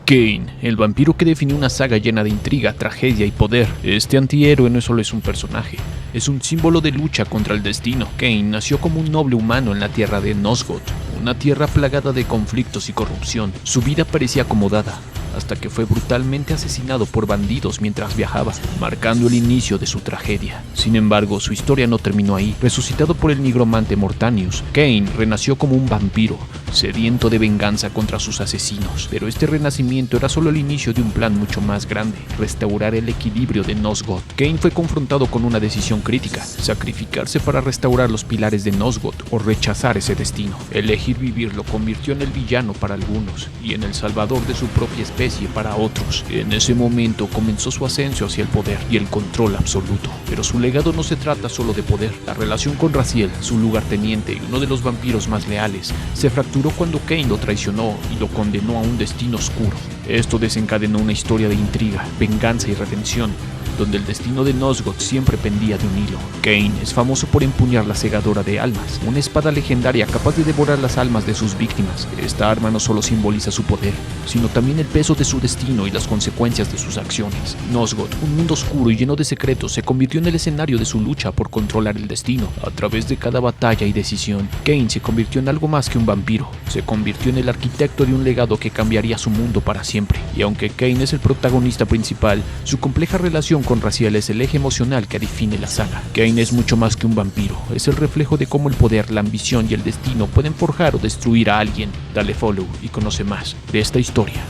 Cain, el vampiro que definió una saga llena de intriga, tragedia y poder. Este antihéroe no solo es un personaje, es un símbolo de lucha contra el destino. Cain nació como un noble humano en la tierra de Nosgoth, una tierra plagada de conflictos y corrupción. Su vida parecía acomodada, hasta que fue brutalmente asesinado por bandidos mientras viajaba, marcando el inicio de su tragedia. Sin embargo, su historia no terminó ahí. Resucitado por el nigromante Mortanius, Cain renació como un vampiro, sediento de venganza contra sus asesinos. Pero este renacimiento era solo el inicio de un plan mucho más grande: restaurar el equilibrio de Nosgoth. Cain fue confrontado con una decisión crítica: sacrificarse para restaurar los pilares de Nosgoth o rechazar ese destino. Elegir vivir lo convirtió en el villano para algunos y en el salvador de su propia especie para otros. En ese momento comenzó su ascenso hacia el poder y el control absoluto. Pero su legado no se trata solo de poder. La relación con Raziel, su lugarteniente y uno de los vampiros más leales, se fracturó cuando Cain lo traicionó y lo condenó a un destino oscuro. Esto desencadenó una historia de intriga, venganza y redención, donde el destino de Nosgoth siempre pendía de un hilo. Cain es famoso por empuñar la segadora de almas, una espada legendaria capaz de devorar las almas de sus víctimas. Esta arma no solo simboliza su poder, sino también el peso de su destino y las consecuencias de sus acciones. Nosgoth, un mundo oscuro y lleno de secretos, se convirtió en el escenario de su lucha por controlar el destino. A través de cada batalla y decisión, Cain se convirtió en algo más que un vampiro. Se convirtió en el arquitecto de un legado que cambiaría su mundo para siempre. Y aunque Cain es el protagonista principal, su compleja relación con Raziel es el eje emocional que define la saga. Cain es mucho más que un vampiro, es el reflejo de cómo el poder, la ambición y el destino pueden forjar o destruir a alguien. Dale follow y conoce más de esta historia.